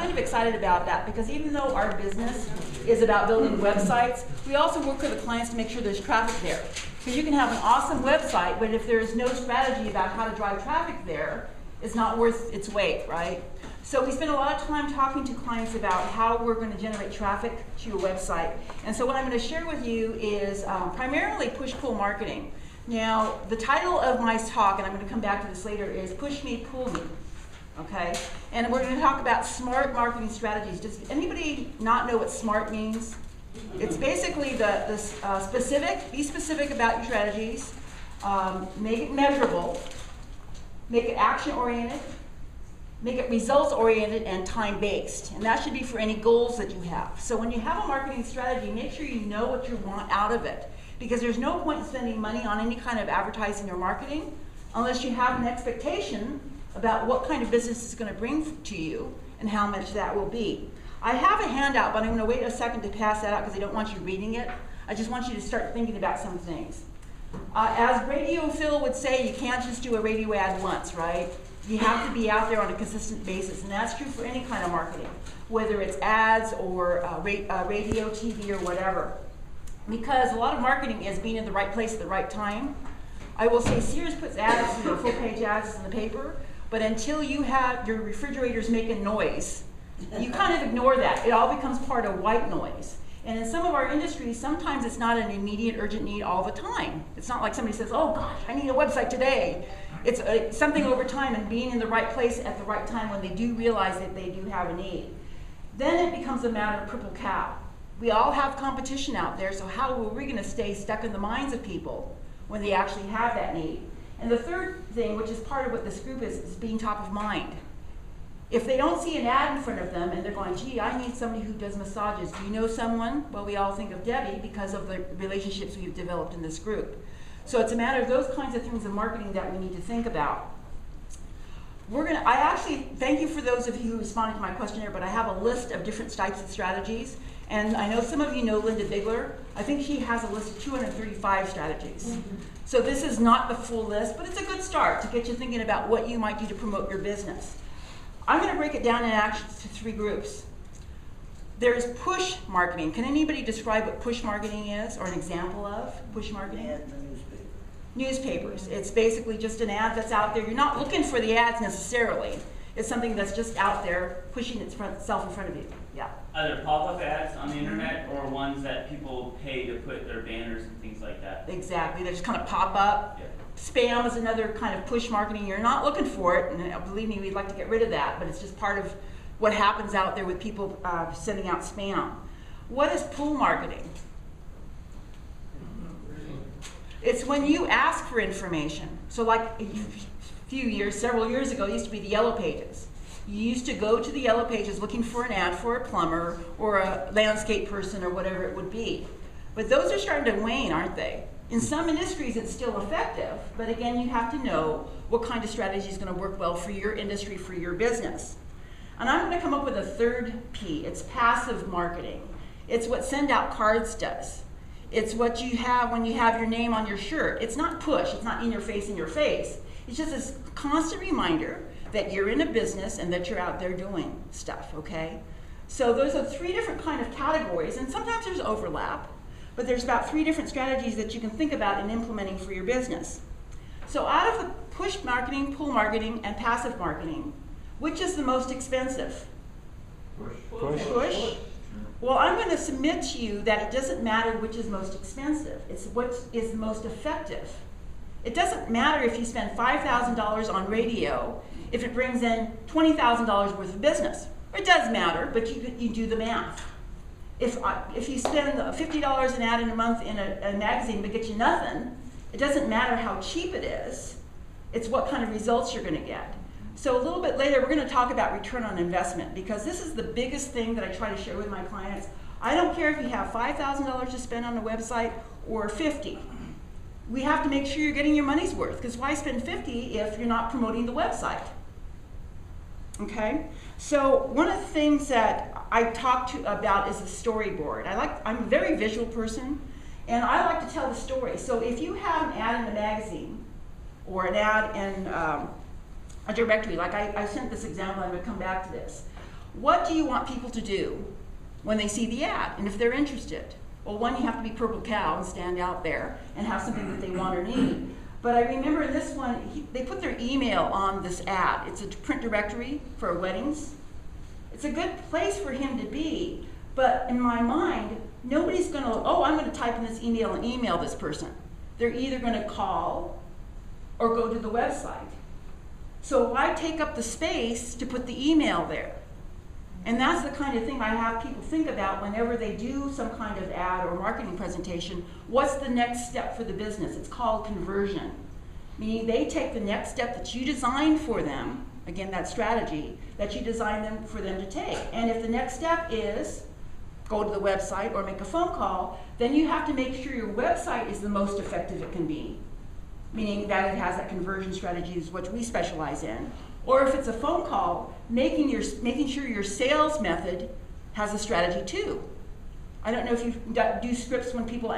kind of excited about that because even though our business is about building websites, we also work with the clients to make sure there's traffic there. Because you can have an awesome website, but if there's no strategy about how to drive traffic there, it's not worth its weight, right? So we spend a lot of time talking to clients about how we're going to generate traffic to your website. And so what I'm going to share with you is primarily push-pull marketing. Now, the title of my talk, and I'm going to come back to this later, is Push Me, Pull Me. Okay? And we're going to talk about smart marketing strategies. Does anybody not know what SMART means? It's basically the specific, be specific about your strategies, make it measurable, make it action-oriented, make it results-oriented and time-based. And that should be for any goals that you have. So when you have a marketing strategy, make sure you know what you want out of it. Because there's no point in spending money on any kind of advertising or marketing unless you have an expectation about what kind of business it's going to bring to you and how much that will be. I have a handout, but I'm going to wait a second to pass that out because I don't want you reading it. I just want you to start thinking about some things. As Radio Phil would say, you can't just do a radio ad once, right? You have to be out there on a consistent basis, and that's true for any kind of marketing, whether it's ads or radio, TV, or whatever. Because a lot of marketing is being in the right place at the right time. I will say Sears puts ads, full-page ads in the paper, but until you have your refrigerators making noise, you kind of ignore that. It all becomes part of white noise. And in some of our industries, sometimes it's not an immediate, urgent need all the time. It's not like somebody says, oh gosh, I need a website today. It's something over time and being in the right place at the right time when they do realize that they do have a need. Then it becomes a matter of purple cow. We all have competition out there, so how are we going to stay stuck in the minds of people when they actually have that need? And the third thing, which is part of what this group is being top of mind. If they don't see an ad in front of them and they're going, gee, I need somebody who does massages. Do you know someone? Well, we all think of Debbie because of the relationships we've developed in this group. So it's a matter of those kinds of things in marketing that we need to think about. I actually, thank you for those of you who responded to my questionnaire, but I have a list of different types of strategies. And I know some of you know Linda Bigler. I think she has a list of 235 strategies. Mm-hmm. So this is not the full list, but it's a good start to get you thinking about what you might do to promote your business. I'm going to break it down in actions to 3 groups. There's push marketing. Can anybody describe what push marketing is or an example of push marketing? Ad in the newspaper. Newspapers. It's basically just an ad that's out there. You're not looking for the ads necessarily. It's something that's just out there pushing itself in front of you. Yeah. Are there pop-up ads on the internet or ones that people pay to put their banners and things like that? Exactly. They just kind of pop up. Yeah. Spam is another kind of push marketing. You're not looking for it, and believe me, we'd like to get rid of that, but it's just part of what happens out there with people sending out spam. What is pull marketing? It's when you ask for information. So like several years ago, it used to be the Yellow Pages. You used to go to the Yellow Pages looking for an ad for a plumber or a landscape person or whatever it would be. But those are starting to wane, aren't they? In some industries, it's still effective, but again, you have to know what kind of strategy is going to work well for your industry, for your business. And I'm going to come up with a third P. It's passive marketing. It's what Send Out Cards does. It's what you have when you have your name on your shirt. It's not push. It's not in your face, It's just this constant reminder that you're in a business and that you're out there doing stuff, okay? So those are 3 different kind of categories, and sometimes there's overlap. But there's about 3 different strategies that you can think about in implementing for your business. So out of the push marketing, pull marketing, and passive marketing, which is the most expensive? Push. Well, I'm going to submit to you that it doesn't matter which is most expensive. It's what is the most effective. It doesn't matter if you spend $5,000 on radio if it brings in $20,000 worth of business. It does matter, but you do the math. If you spend $50 an ad in a month in a magazine but get you nothing, it doesn't matter how cheap it is. It's what kind of results you're going to get. So a little bit later, we're going to talk about return on investment because this is the biggest thing that I try to share with my clients. I don't care if you have $5,000 to spend on a website or $50. We have to make sure you're getting your money's worth because why spend $50 if you're not promoting the website? Okay? So one of the things that I talk about is the storyboard. I'm a very visual person, and I like to tell the story. So if you have an ad in a magazine or an ad in a directory, like I sent this example, I'm going to come back to this. What do you want people to do when they see the ad and if they're interested? Well, one, you have to be purple cow and stand out there and have something that they want or need. But I remember in this one, they put their email on this ad. It's a print directory for weddings. It's a good place for him to be, but in my mind, nobody's gonna, oh, I'm gonna type in this email and email this person. They're either gonna call or go to the website. So why take up the space to put the email there? And that's the kind of thing I have people think about whenever they do some kind of ad or marketing presentation. What's the next step for the business? It's called conversion. Meaning they take the next step that you designed for them, again, that strategy, that you designed for them to take. And if the next step is go to the website or make a phone call, then you have to make sure your website is the most effective it can be. Meaning that it has that conversion strategy is what we specialize in. Or if it's a phone call, making sure your sales method has a strategy too. I don't know if you do scripts when people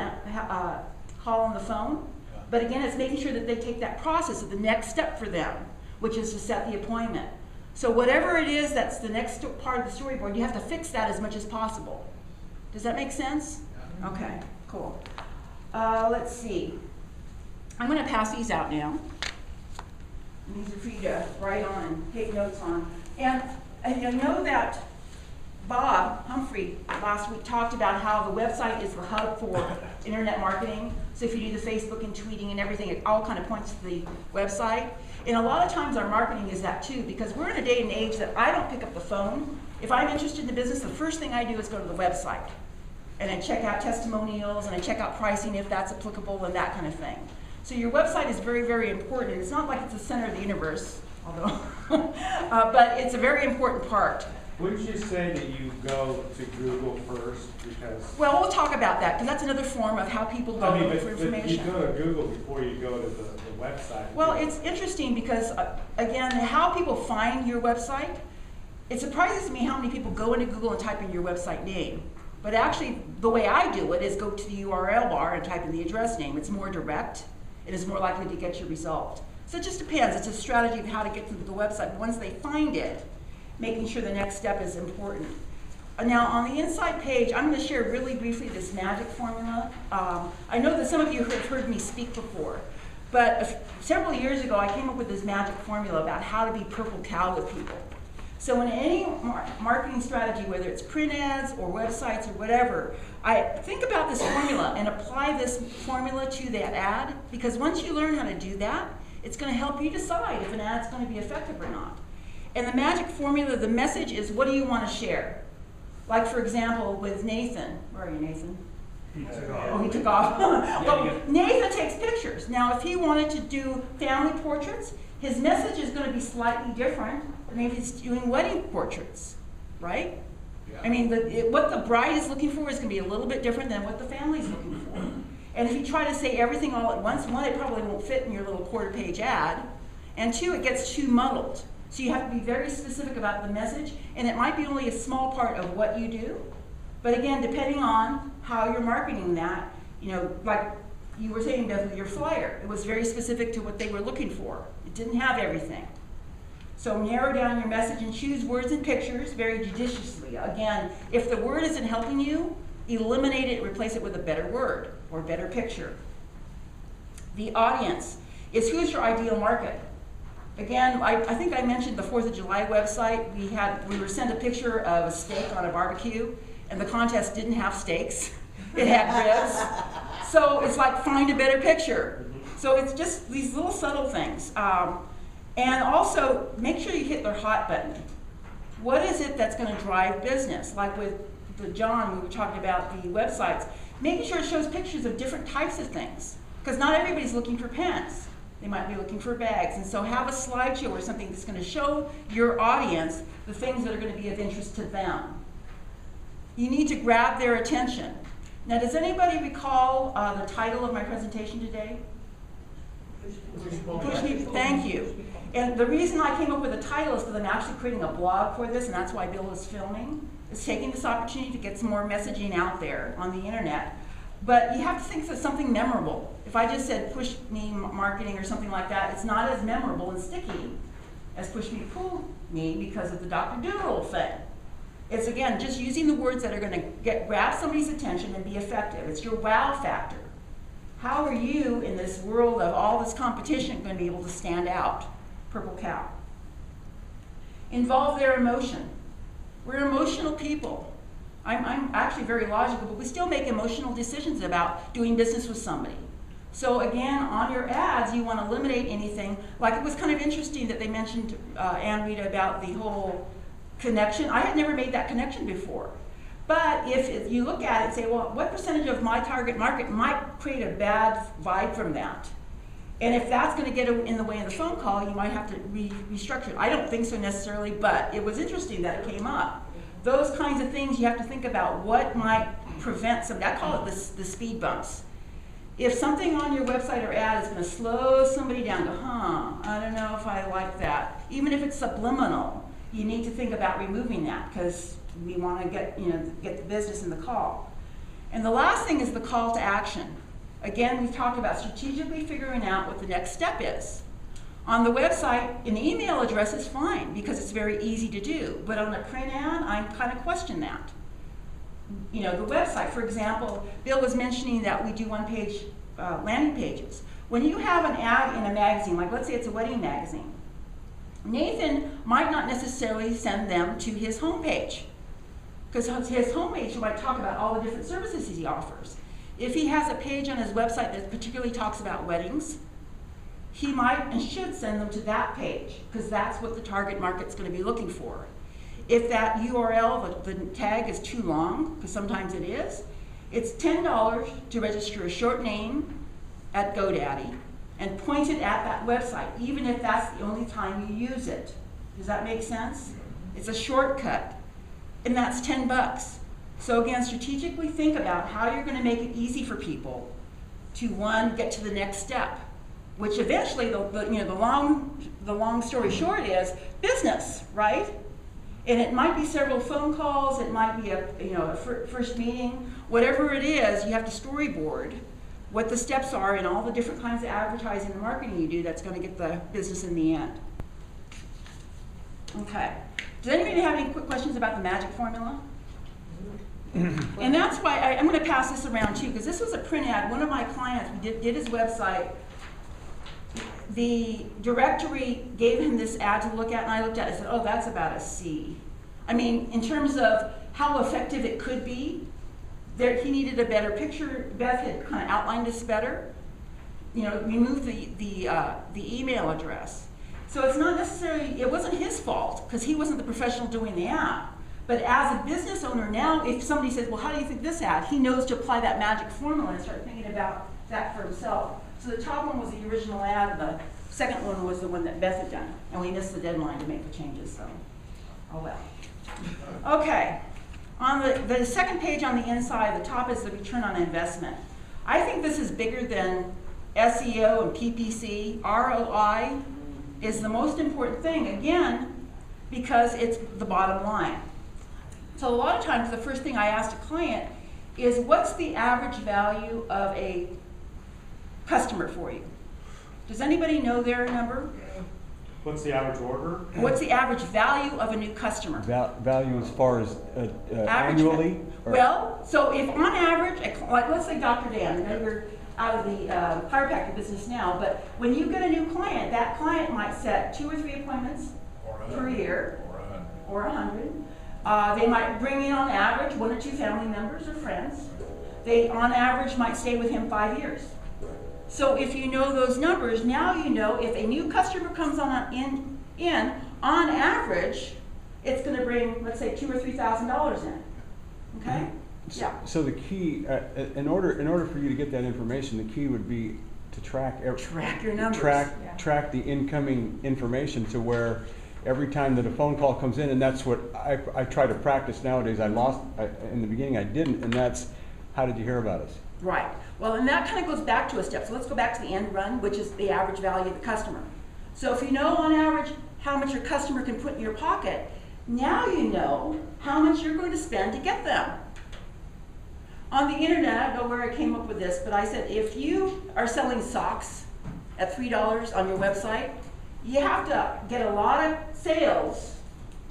call on the phone, but again, it's making sure that they take that process of the next step for them, which is to set the appointment. So whatever it is that's the next part of the storyboard, you have to fix that as much as possible. Does that make sense? Okay, cool. Let's see. I'm going to pass these out now. And these are for you to write on and take notes on. And I know that Bob Humphrey last week talked about how the website is the hub for internet marketing. So if you do the Facebook and tweeting and everything, it all kind of points to the website. And a lot of times our marketing is that too, because we're in a day and age that I don't pick up the phone. If I'm interested in the business, the first thing I do is go to the website. And I check out testimonials and I check out pricing if that's applicable and that kind of thing. So your website is very, very important. It's not like it's the center of the universe, although, but it's a very important part. Wouldn't you say that you go to Google first because? Well, we'll talk about that because that's another form of how people go for information. But you go to Google before you go to the website. Well, it's interesting because, again, how people find your website, it surprises me how many people go into Google and type in your website name. But actually, the way I do it is go to the URL bar and type in the address name. It's more direct. It is more likely to get your result. So it just depends. It's a strategy of how to get to the website. Once they find it, making sure the next step is important. Now, on the inside page, I'm going to share really briefly this magic formula. I know that some of you have heard me speak before, but several years ago, I came up with this magic formula about how to be purple cow with people. So in any marketing strategy, whether it's print ads or websites or whatever, I think about this formula and apply this formula to that ad, because once you learn how to do that, it's going to help you decide if an ad's going to be effective or not. And the magic formula, the message is, what do you want to share? Like, for example, with Nathan. Where are you, Nathan? He took off. Oh, he took off. Well, Nathan takes pictures. Now, if he wanted to do family portraits, his message is going to be slightly different than if he's doing wedding portraits, right? Yeah. I mean, what the bride is looking for is going to be a little bit different than what the family's looking for. And if you try to say everything all at once, one, it probably won't fit in your little quarter-page ad, and two, it gets too muddled. So you have to be very specific about the message, and it might be only a small part of what you do. But again, depending on how you're marketing that, you know, like you were saying, Beth, with your flyer, it was very specific to what they were looking for. It didn't have everything. So narrow down your message and choose words and pictures very judiciously. Again, if the word isn't helping you, eliminate it and replace it with a better word or a better picture. The audience is who's your ideal market. Again, I think I mentioned the 4th of July website. We were sent a picture of a steak on a barbecue, and the contest didn't have steaks. It had ribs. So it's like, find a better picture. So it's just these little subtle things. And also, make sure you hit their hot button. What is it that's going to drive business? Like with John, we were talking about the websites. Making sure it shows pictures of different types of things. Because not everybody's looking for pens. They might be looking for bags. And so have a slideshow or something that's going to show your audience the things that are going to be of interest to them. You need to grab their attention. Now, does anybody recall the title of my presentation today? Push me, thank you. And the reason I came up with a title is because I'm actually creating a blog for this, and that's why Bill is filming. It's taking this opportunity to get some more messaging out there on the internet. But you have to think of something memorable. If I just said push me marketing or something like that, it's not as memorable and sticky as push me pull me because of the Dr. Doodle thing. It's again, just using the words that are gonna grab somebody's attention and be effective. It's your wow factor. How are you in this world of all this competition gonna be able to stand out? Purple cow. Involve their emotion. We're emotional people. I'm actually very logical, but we still make emotional decisions about doing business with somebody. So again, on your ads, you want to eliminate anything. Like it was kind of interesting that they mentioned, Ann Rita, about the whole connection. I had never made that connection before. But if you look at it and say, well, what percentage of my target market might create a bad vibe from that? And if that's going to get in the way of the phone call, you might have to restructure it. I don't think so necessarily, but it was interesting that it came up. Those kinds of things you have to think about what might prevent somebody. I call it the speed bumps. If something on your website or ad is going to slow somebody down, go, I don't know if I like that. Even if it's subliminal, you need to think about removing that because we want to get the business in the call. And the last thing is the call to action. Again, we've talked about strategically figuring out what the next step is. On the website, an email address is fine because it's very easy to do. But on a print ad, I kind of question that. The website, for example, Bill was mentioning that we do one-page landing pages. When you have an ad in a magazine, like let's say it's a wedding magazine, Nathan might not necessarily send them to his homepage because his homepage might talk about all the different services he offers. If he has a page on his website that particularly talks about weddings, he might and should send them to that page because that's what the target market's going to be looking for. If that URL, the tag is too long, because sometimes it is, it's $10 to register a short name at GoDaddy and point it at that website, even if that's the only time you use it. Does that make sense? It's a shortcut, and that's $10. So again, strategically think about how you're going to make it easy for people to, one, get to the next step, which eventually, the long story short is business, right? And it might be several phone calls, it might be a first meeting, whatever it is, you have to storyboard what the steps are in all the different kinds of advertising and marketing you do that's going to get the business in the end. Okay. Does anybody have any quick questions about the magic formula? And that's why I'm going to pass this around too, because this was a print ad. One of my clients, we did his website. The directory gave him this ad to look at, and I looked at it and said, oh, that's about a C. I mean, in terms of how effective it could be, he needed a better picture. Beth had kind of outlined this better. Remove the email address. So it's not necessarily, it wasn't his fault, because he wasn't the professional doing the ad. But as a business owner now, if somebody says, well, how do you think this ad? He knows to apply that magic formula and start thinking about that for himself. So the top one was the original ad, and the second one was the one that Beth had done. And we missed the deadline to make the changes, so, oh well. Okay, on the second page on the inside, the top is the return on investment. I think this is bigger than SEO and PPC. ROI is the most important thing, again, because it's the bottom line. So a lot of times the first thing I ask a client is, what's the average value of a customer for you? Does anybody know their number? What's the average order? What's the average value of a new customer? Value as far as annually? Well, so if on average, like let's say Dr. Dan, I know you're out of the chiropractic business now, but when you get a new client, that client might set 2 or 3 appointments per year, or 100. They might bring in on average 1 or 2 family members or friends. They on average might stay with him 5 years. So if you know those numbers, now you know if a new customer comes on average, it's going to bring, let's say, $2,000 or $3,000 in. Okay? Yeah. So the key, in order for you to get that information, the key would be to track your numbers. Track the incoming information to where every time that a phone call comes in, and that's what I try to practice nowadays. In the beginning I didn't, and that's, how did you hear about us? Right. Well, and that kind of goes back to a step. So let's go back to the end run, which is the average value of the customer. So if you know on average how much your customer can put in your pocket, now you know how much you're going to spend to get them. On the internet, I don't know where I came up with this, but I said if you are selling socks at $3 on your website, you have to get a lot of sales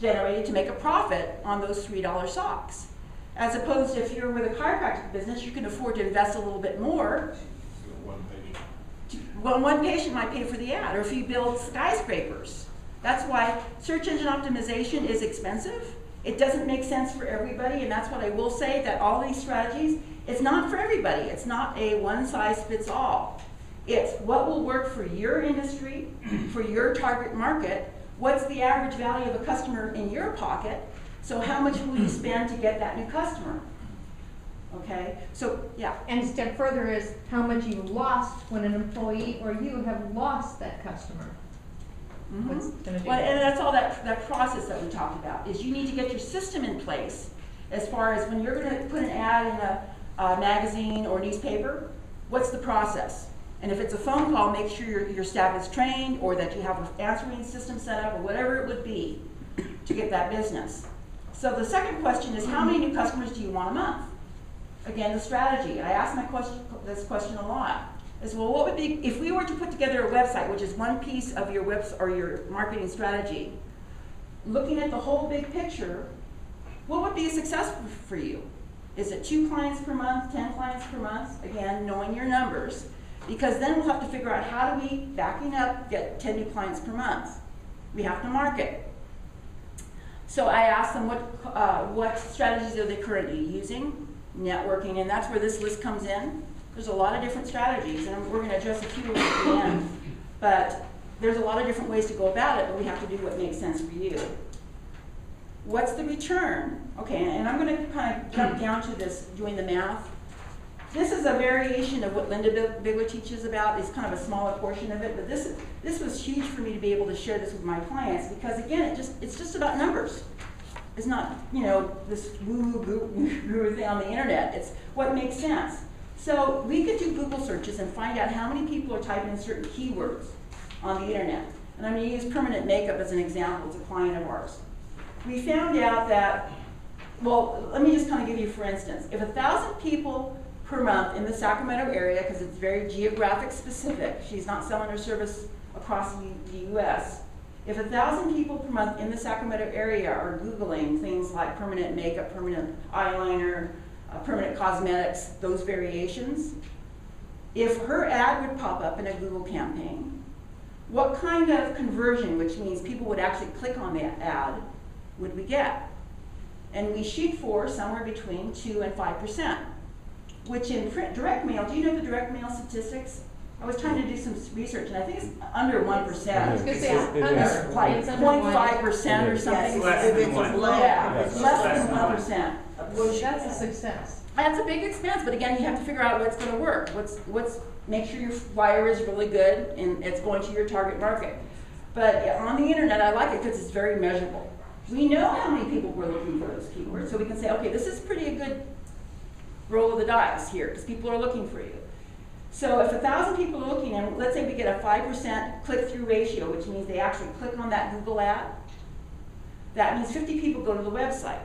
generated to make a profit on those $3 socks. As opposed to if you're with a chiropractic business, you can afford to invest a little bit more. Well, one patient might pay for the ad, or if you build skyscrapers. That's why search engine optimization is expensive. It doesn't make sense for everybody, and that's what I will say, that all these strategies, it's not for everybody. It's not a one-size-fits-all. It's what will work for your industry, for your target market, what's the average value of a customer in your pocket, so how much will you spend to get that new customer? Okay, so yeah. And a step further is how much you lost when an employee or you have lost that customer. What's gonna do Well, that? and that's all that process that we talked about, is you need to get your system in place as far as when you're going to put an ad in a magazine or newspaper, what's the process? And if it's a phone call, make sure your staff is trained, or that you have an answering system set up, or whatever it would be to get that business. So the second question is, how many new customers do you want a month? Again, the strategy. I ask this question a lot. Is, well, what would be, if we were to put together a website, which is one piece of your or your marketing strategy, looking at the whole big picture, what would be a success for you? Is it 2 clients per month, 10 clients per month? Again, knowing your numbers. Because then we'll have to figure out how do we, backing up, get 10 new clients per month. We have to market. So I asked them what strategies are they currently using, networking, and that's where this list comes in. There's a lot of different strategies, and we're going to address a few of them at the end. But there's a lot of different ways to go about it, but we have to do what makes sense for you. What's the return? Okay, and I'm going to kind of jump down to this, doing the math. This is a variation of what Linda Bigler teaches about. It's kind of a smaller portion of it, but this was huge for me to be able to share this with my clients, because again, it's just about numbers. It's not, you know, this woo-woo thing on the internet. It's what makes sense. So we could do Google searches and find out how many people are typing in certain keywords on the internet. And I'm going to use permanent makeup as an example. It's a client of ours. We found out that, well, let me just kind of give you, for instance, if 1,000 people per month in the Sacramento area, because it's very geographic specific, she's not selling her service across the U.S., if 1,000 people per month in the Sacramento area are Googling things like permanent makeup, permanent eyeliner, permanent cosmetics, those variations, if her ad would pop up in a Google campaign, what kind of conversion, which means people would actually click on that ad, would we get? And we shoot for somewhere between 2 and 5%, which in direct mail, do you know the direct mail statistics? I was trying to do some research, and I think it's under 1%. I was gonna say it's It under, is. Like it's under 1. 0.5% or Yes, something. it's less than one. Yeah, Yes, it's less less than than 1%. Well, that's a success. That's a big expense, but again, you have to figure out what's going to work. Make sure your flyer is really good and it's going to your target market. But yeah, on the internet, I like it because it's very measurable. We know how many people were looking for those keywords, so we can say, okay, this is pretty a good roll of the dice here because people are looking for you. So if 1,000 people are looking, and let's say we get a 5% click-through ratio, which means they actually click on that Google ad, that means 50 people go to the website,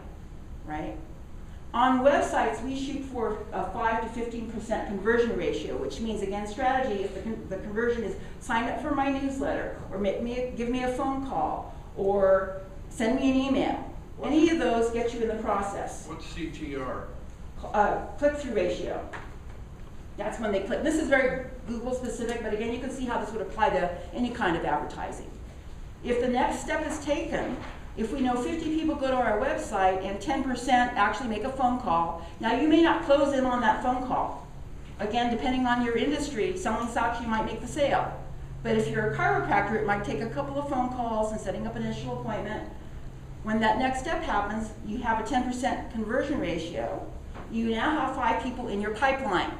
right? On websites, we shoot for a 5 to 15% conversion ratio, which means, again, strategy, if the conversion is sign up for my newsletter, or give me a phone call, or send me an email. Any of those get you in the process. What's CTR? Click-through ratio. That's when they click. This is very Google specific, but again, you can see how this would apply to any kind of advertising. If the next step is taken, if we know 50 people go to our website and 10% actually make a phone call, now you may not close in on that phone call. Again, depending on your industry, selling socks, you might make the sale. But if you're a chiropractor, it might take a couple of phone calls and setting up an initial appointment. When that next step happens, you have a 10% conversion ratio. You now have 5 people in your pipeline.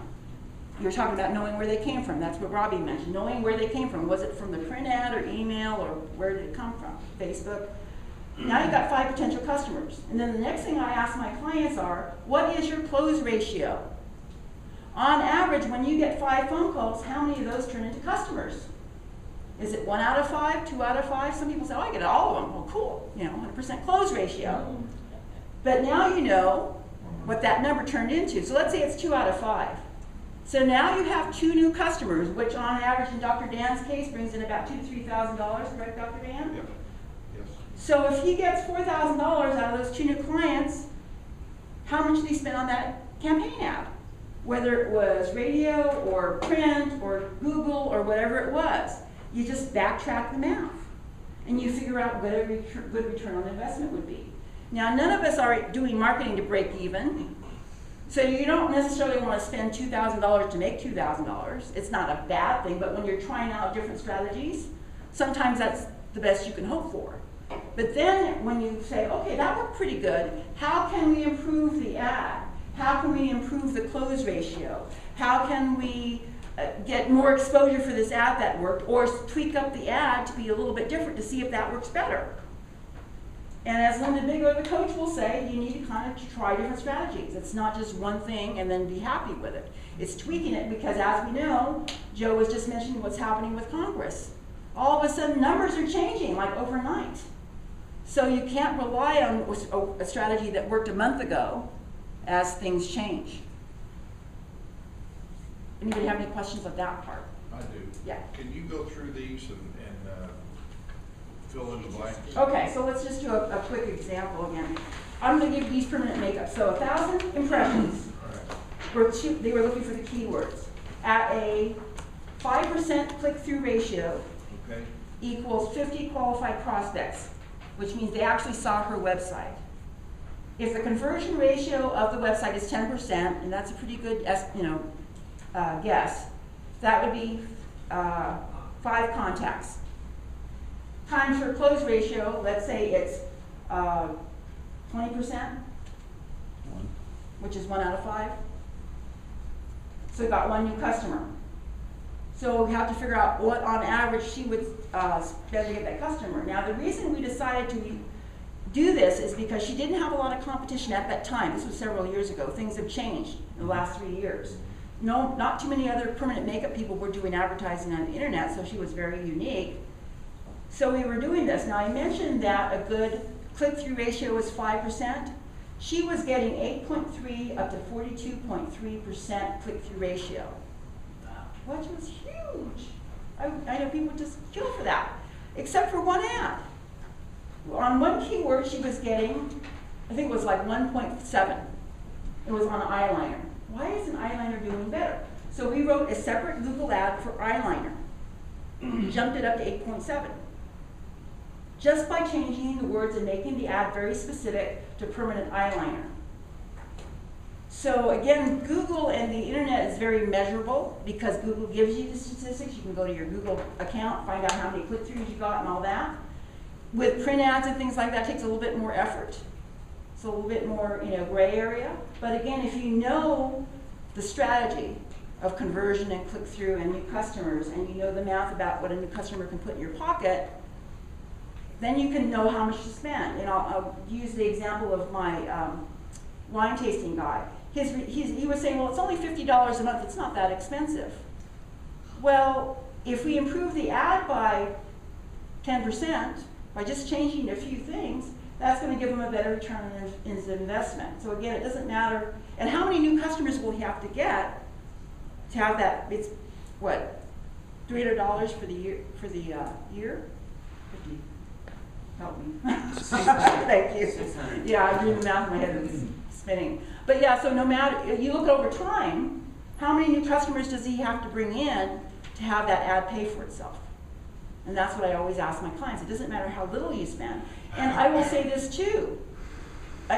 You're talking about knowing where they came from. That's what Robbie mentioned, knowing where they came from. Was it from the print ad or email, or where did it come from? Facebook. Now you've got 5 potential customers. And then the next thing I ask my clients are, what is your close ratio? On average, when you get 5 phone calls, how many of those turn into customers? Is it 1 out of 5, 2 out of 5? Some people say, oh, I get all of them. Well, cool, 100% close ratio. But now you know what that number turned into. So let's say it's 2 out of 5. So now you have 2 new customers, which on average in Dr. Dan's case brings in about $2,000 to $3,000, correct, Dr. Dan? Yep. Yes. So if he gets $4,000 out of those 2 new clients, how much did he spend on that campaign ad? Whether it was radio or print or Google or whatever it was. You just backtrack the math and you figure out what a good return on investment would be. Now, none of us are doing marketing to break even. So you don't necessarily want to spend $2,000 to make $2,000. It's not a bad thing, but when you're trying out different strategies, sometimes that's the best you can hope for. But then when you say, okay, that worked pretty good, how can we improve the ad? How can we improve the close ratio? How can we get more exposure for this ad that worked, or tweak up the ad to be a little bit different to see if that works better? And as Linda Bigelow, the coach, will say, you need to kind of try different strategies. It's not just one thing and then be happy with it. It's tweaking it because, as we know, Joe was just mentioning what's happening with Congress. All of a sudden, numbers are changing like overnight. So you can't rely on a strategy that worked a month ago as things change. Anybody have any questions of that part? I do. Yeah. Can you go through these and fill in the blanks? Okay, so let's just do a quick example again. I'm going to give these permanent makeup. So 1,000 impressions. They were looking for the keywords. At a 5% click-through ratio, Okay. equals 50 qualified prospects, which means they actually saw her website. If the conversion ratio of the website is 10%, and that's a pretty good guess, that would be 5 contacts. Times her close ratio, let's say it's 20%, which is 1 out of 5. So we got 1 new customer. So we have to figure out what on average she would spend to get that customer. Now the reason we decided to do this is because she didn't have a lot of competition at that time. This was several years ago. Things have changed in the last 3 years. No, not too many other permanent makeup people were doing advertising on the internet, so she was very unique. So we were doing this. Now I mentioned that a good click-through ratio is 5%. She was getting 8.3 up to 42.3% click-through ratio, which was huge. I know people just kill for that, except for one ad. On one keyword, she was getting, I think it was like 1.7. It was on eyeliner. Why is an eyeliner doing better? So we wrote a separate Google ad for eyeliner. Jumped it up to 8.7. Just by changing the words and making the ad very specific to permanent eyeliner. So again, Google and the internet is very measurable because Google gives you the statistics. You can go to your Google account, find out how many click-throughs you got and all that. With print ads and things like that, it takes a little bit more effort. It's a little bit more, gray area. But again, if you know the strategy of conversion and click-through and new customers, and you know the math about what a new customer can put in your pocket, then you can know how much to spend. And I'll use the example of my wine tasting guy. He was saying, well, it's only $50 a month. It's not that expensive. Well, if we improve the ad by 10%, by just changing a few things, that's going to give them a better return on his investment. So again, it doesn't matter. And how many new customers will he have to get to have that? It's what, $300 for the year? For the year? 50. Help me. Thank you. 600. Yeah, I'm doing the math in my head. It's spinning. But yeah, so no matter, you look over time, how many new customers does he have to bring in to have that ad pay for itself? And that's what I always ask my clients. It doesn't matter how little you spend. And I will say this too.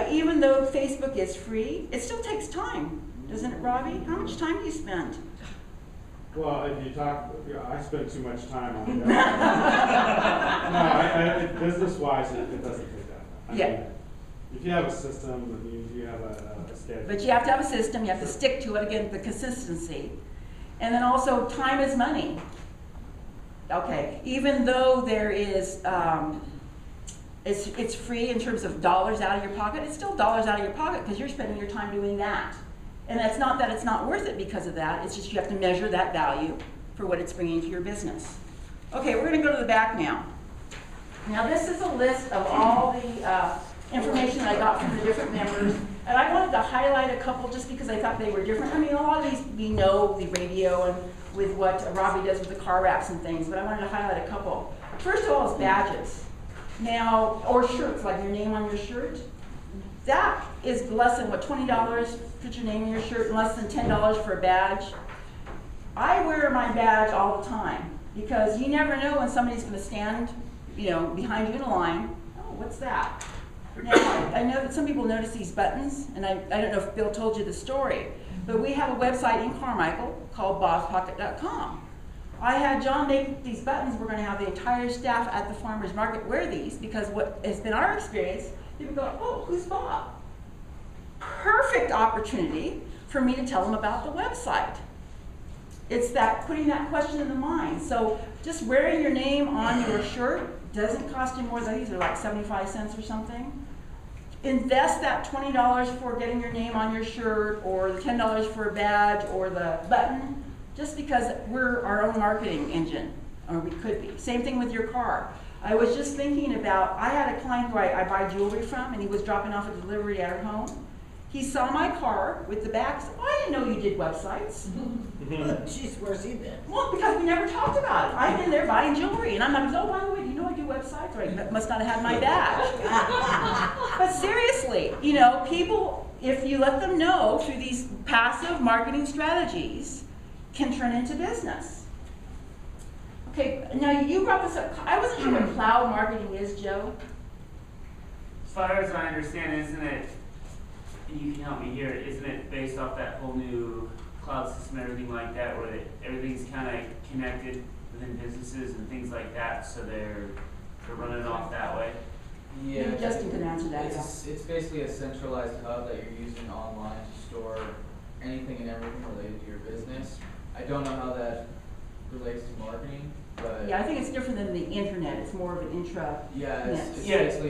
Even though Facebook is free, it still takes time, doesn't it, Robbie? How much time do you spend? Well, if you talk, I spend too much time on it. No, business-wise, it doesn't take that much. Yeah. I mean, if you have a system, and you have a schedule. But you have to have a system, you have to stick to it, again, the consistency. And then also, time is money. Okay, even though there is, it's free in terms of dollars out of your pocket, it's still dollars out of your pocket because you're spending your time doing that. And that's not that it's not worth it because of that, it's just you have to measure that value for what it's bringing to your business. Okay, we're going to go to the back now. Now this is a list of all the information that I got from the different members, and I wanted to highlight a couple just because I thought they were different. I mean, a lot of these we know, the radio and with what Robbie does with the car wraps and things, but I wanted to highlight a couple. First of all is badges. Now, or shirts, like your name on your shirt. That is less than, what, $20, put your name on your shirt, and less than $10 for a badge. I wear my badge all the time, because you never know when somebody's gonna stand, you know, behind you in a line. Oh, what's that? Now, I know that some people notice these buttons, and I don't know if Bill told you the story, but we have a website in Carmichael called bosspocket.com. I had John make these buttons. We're going to have the entire staff at the farmer's market wear these, because what has been our experience, people go, oh, who's Bob? Perfect opportunity for me to tell them about the website. It's that putting that question in the mind. So just wearing your name on your shirt doesn't cost you more than these are like 75 cents or something. Invest that $20 for getting your name on your shirt, or the $10 for a badge, or the button, just because we're our own marketing engine, or we could be. Same thing with your car. I was just thinking about, I had a client who I buy jewelry from, and he was dropping off a delivery at her home. He saw my car with the bags. Oh, I didn't know you did websites. Jeez, where's he been? Well, because we never talked about it. I've been there buying jewelry, and I'm like, oh, by the way, you know I do websites? Or I must not have had my badge. But seriously, you know, people, if you let them know through these passive marketing strategies, can turn into business. Okay, now you brought this up. I wasn't sure what cloud marketing is, Joe. As far as I understand, isn't it, and you can help me here, isn't it based off that whole new cloud system, everything like that, where everything's kind of connected within businesses and things like that, so they're running off that way? Yeah, Maybe Justin can answer that. it's basically a centralized hub that you're using online to store anything and everything related to your business. I don't know how that relates to marketing, but Yeah, I think it's different than the internet. It's more of an intra. yeah, it's Yeah. basically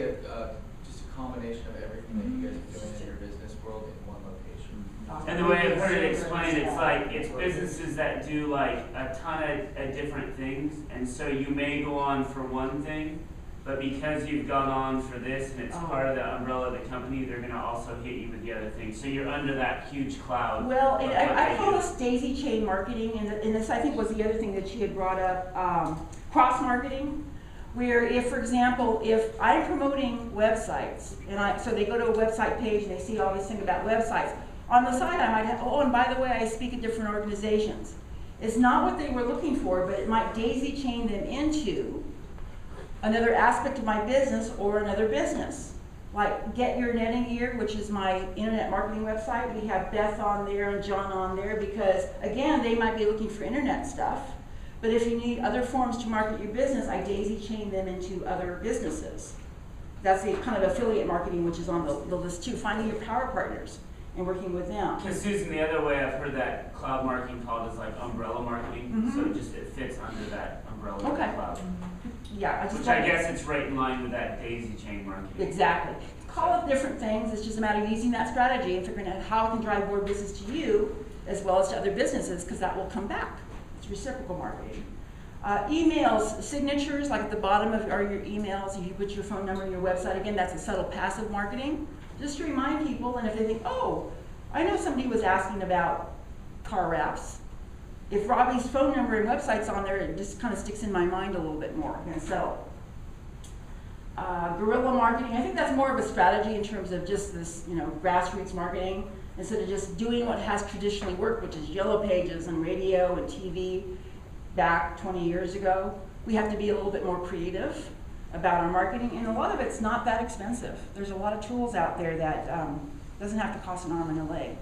just a combination of everything that you guys are doing in your business world in one location. And the way I've heard it explained, it's like, it's businesses that do like a ton of different things, and so you may go on for one thing, but because you've gone on for this and it's part of the umbrella of the company, they're gonna also hit you with the other things. So you're under that huge cloud. Well, of what I they call do. this daisy chain marketing, and this I think was the other thing that she had brought up, cross marketing, where if, for example, if I'm promoting websites, and so they go to a website page and they see all these things about websites, on the side I might have, oh, and by the way, I speak at different organizations. It's not what they were looking for, but it might daisy chain them into another aspect of my business or another business. Like Get Your Netting Gear, which is my internet marketing website. We have Beth on there and John on there because, again, they might be looking for internet stuff. But if you need other forms to market your business, I daisy chain them into other businesses. That's the kind of affiliate marketing, which is on the list too, finding your power partners and working with them. Because Susan, the other way I've heard that cloud marketing called is like umbrella marketing, so it fits under that umbrella of the Okay. cloud. Yeah, I just Which I guess it's right in line with that daisy chain marketing. Exactly. Call it different things. It's just a matter of using that strategy and figuring out how it can drive more business to you as well as to other businesses, because that will come back. It's reciprocal marketing. Emails, signatures, like at the bottom of are your emails, if you put your phone number and your website, again, that's a subtle passive marketing. Just to remind people, and if they think, oh, I know somebody was asking about car wraps. If Robbie's phone number and website's on there, it just kind of sticks in my mind a little bit more. And so, guerrilla marketing, I think that's more of a strategy in terms of just this, you know, grassroots marketing, instead of just doing what has traditionally worked, which is yellow pages and radio and TV back 20 years ago. We have to be a little bit more creative about our marketing, and a lot of it's not that expensive. There's a lot of tools out there that doesn't have to cost an arm and a leg.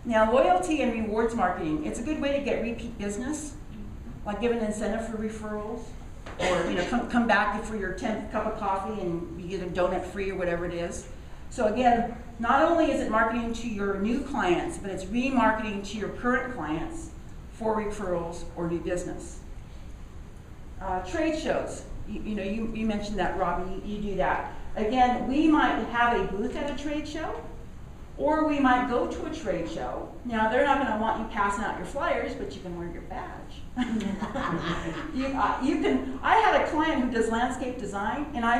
Now, loyalty and rewards marketing, it's a good way to get repeat business, like give an incentive for referrals, or, you know, come back for your 10th cup of coffee and you get a donut free or whatever it is. So again, not only is it marketing to your new clients, but it's remarketing to your current clients for referrals or new business. Trade shows, you mentioned that, Robbie, you do that. Again, we might have a booth at a trade show, or we might go to a trade show. Now, they're not going to want you passing out your flyers, but you can wear your badge. I had a client who does landscape design, and I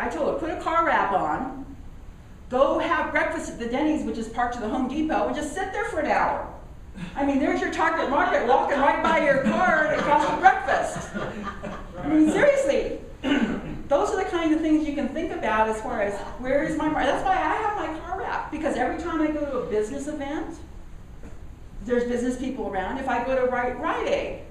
told her, put a car wrap on, go have breakfast at the Denny's, which is parked to the Home Depot, and just sit there for an hour. I mean, there's your target market walking right by your car across the breakfast. I mean, seriously, those are the kind of things about as far as where is my mark. That's why I have my car wrapped, because every time I go to a business event, there's business people around. If I go to Rite Aid,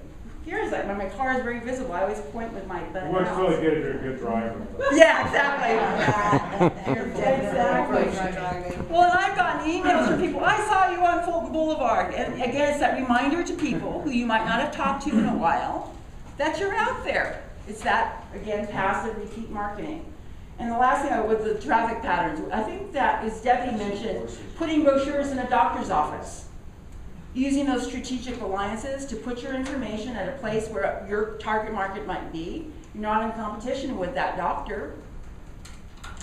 here's like when my car is very visible. I always point with my button. Works really good if you're a good driver. Yeah, exactly. Exactly. Well, and I've gotten emails from people, I saw you on Fulton Boulevard. And again, it's that reminder to people who you might not have talked to in a while that you're out there. It's that, again, passive repeat marketing. And the last thing with the traffic patterns, I think that, as Debbie mentioned, putting brochures in a doctor's office. Using those strategic alliances to put your information at a place where your target market might be. You're not in competition with that doctor.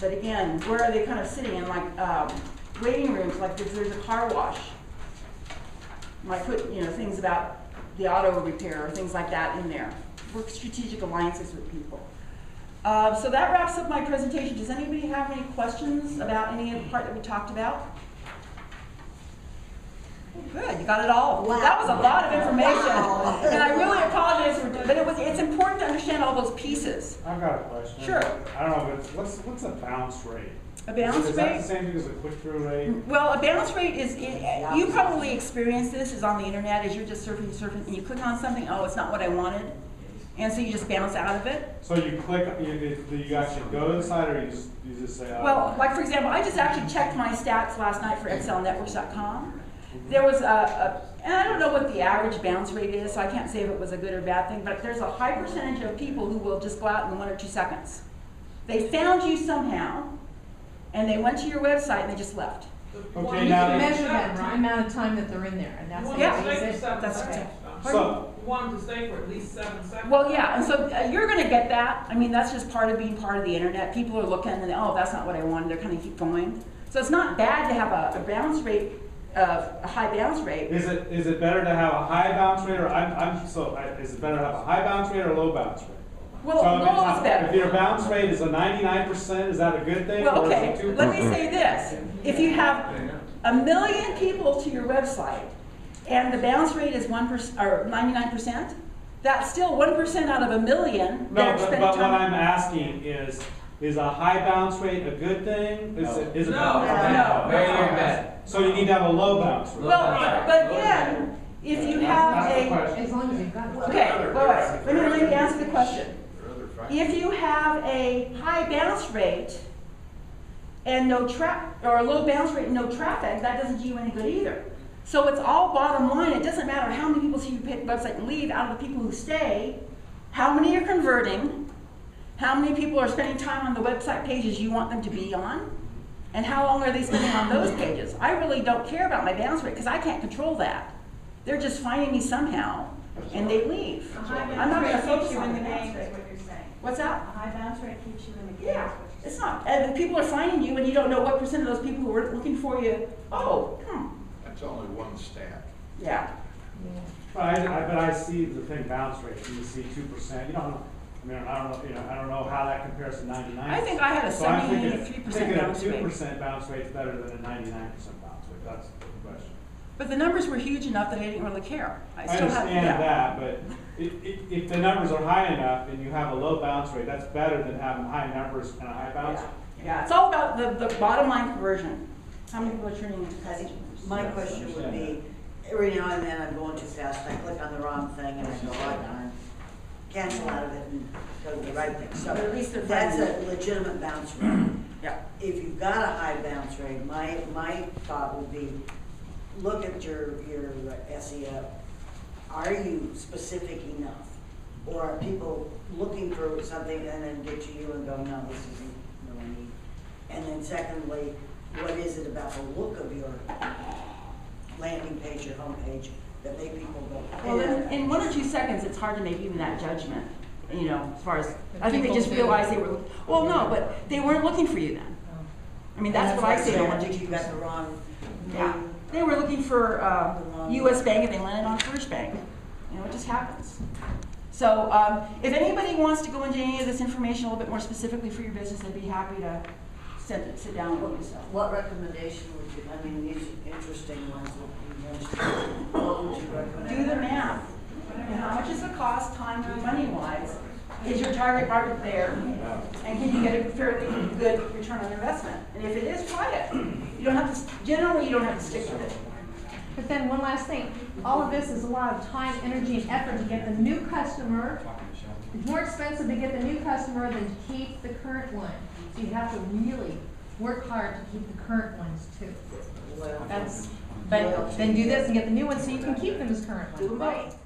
But again, where are they kind of sitting in, like waiting rooms, like if there's a car wash. You might put, you know, things about the auto repair or things like that in there. Work strategic alliances with people. So that wraps up my presentation. Does anybody have any questions about any of the part that we talked about? Good, you got it all. Wow. That was a lot of information. Wow. And I really apologize for, but it's important to understand all those pieces. I've got a question. Sure. I don't know, but what's a bounce rate? A bounce Is that rate? the same thing as a click-through rate? Well, a bounce rate is, you probably experience this, is on the internet, as you're just surfing, and you click on something, oh, it's not what I wanted. And so you just bounce out of it. So you click, you actually go to the site, or you just say, oh. Well, like for example, I just actually checked my stats last night for xlnetworks.com. There was and I don't know what the average bounce rate is, so I can't say if it was a good or bad thing, but there's a high percentage of people who will just go out in 1 or 2 seconds. They found you somehow, and they went to your website and they just left. Okay, You now can they- measure that, the amount of time that they're in there, and that's. Yeah. That's okay. So, You want them to stay for at least 7 seconds. Well, yeah, and so you're going to get that. I mean, that's just part of being part of the internet. People are looking and oh, that's not what I wanted. They're kind of keep going. So it's not bad to have a bounce rate, a high bounce rate. is it better to have a high bounce rate, or is it better to have a high bounce rate or a low bounce rate? Well, So low is better. if your bounce rate is a 99%, is that a good thing? Well, or is okay, it 2%? let me say this. If you have 1 million people to your website and the bounce rate is 1% or 99%, that's still 1% out of 1 million that No, are but spending what time. I'm asking is a high bounce rate a good thing? Is it No. No. Very bad. So you need to have a low bounce rate? Well, but again, if you have That's the a, question. As long as you've got it. okay, wait, let me answer the question. If you have a high bounce rate and no or a low bounce rate and no traffic, that doesn't do you any good either. So it's all bottom line. It doesn't matter how many people see your website and leave. Out of the people who stay, how many are converting? How many people are spending time on the website pages you want them to be on? And how long are they spending on those pages? I really don't care about my bounce rate because I can't control that. They're just finding me somehow and they leave. I'm not going to focus on the bounce rate. What's that? A high bounce rate keeps you in the game. Yeah, it's not. And people are finding you and you don't know what percent of those people who are looking for you, That's only one stat. yeah. But I see the thing bounce rate, you see 2%, you don't know, I mean, I don't know how that compares to 99. I think I had a So I'm 73% thinking bounce a rate. 2% bounce rate is better than a 99% bounce rate, that's the question. But the numbers were huge enough that I didn't really care. I still had, understand yeah. that, but if the numbers are high enough and you have a low bounce rate, that's better than having high numbers and a high bounce rate. Yeah, it's all about the bottom line conversion. How many people are turning into customers? My question would be, every now and then I'm going too fast, I click on the wrong thing and I go, oh darn, cancel out of it and go to the right thing. So But at least they're that's finding a legitimate bounce rate. Yeah. If you've got a high bounce rate, my thought would be, look at your SEO. Are you specific enough? Or are people looking for something and then get to you and go, no, this isn't what I need? And then secondly, what is it about the look of your landing page, your homepage, that make people go, Well, "Eh." in 1 or 2 seconds, it's hard to make even that judgment. You know, as far as I think they people just do. realized they were. Well, no, but they weren't looking for you then. I mean, that's what I say. I think you got the wrong Yeah, name. they were looking for U.S. Bank and they landed on First Bank. You know, it just happens. So if anybody wants to go into any of this information a little bit more specifically for your business, I'd be happy to sit down and look yourself. What recommendation would you, I mean, these interesting ones that you mentioned, what would you recommend? Do the math. And how much is the cost, time, money-wise, Is your target market there? And can you get a fairly good return on investment? And if it is, try it. You don't have to, generally, you don't have to stick with it. But then one last thing, all of this is a lot of time, energy, and effort to get the new customer. It's more expensive to get the new customer than to keep the current one. So you have to really work hard to keep the current ones too. Well, But then do this and get the new ones so you can keep them as current ones. Do them both.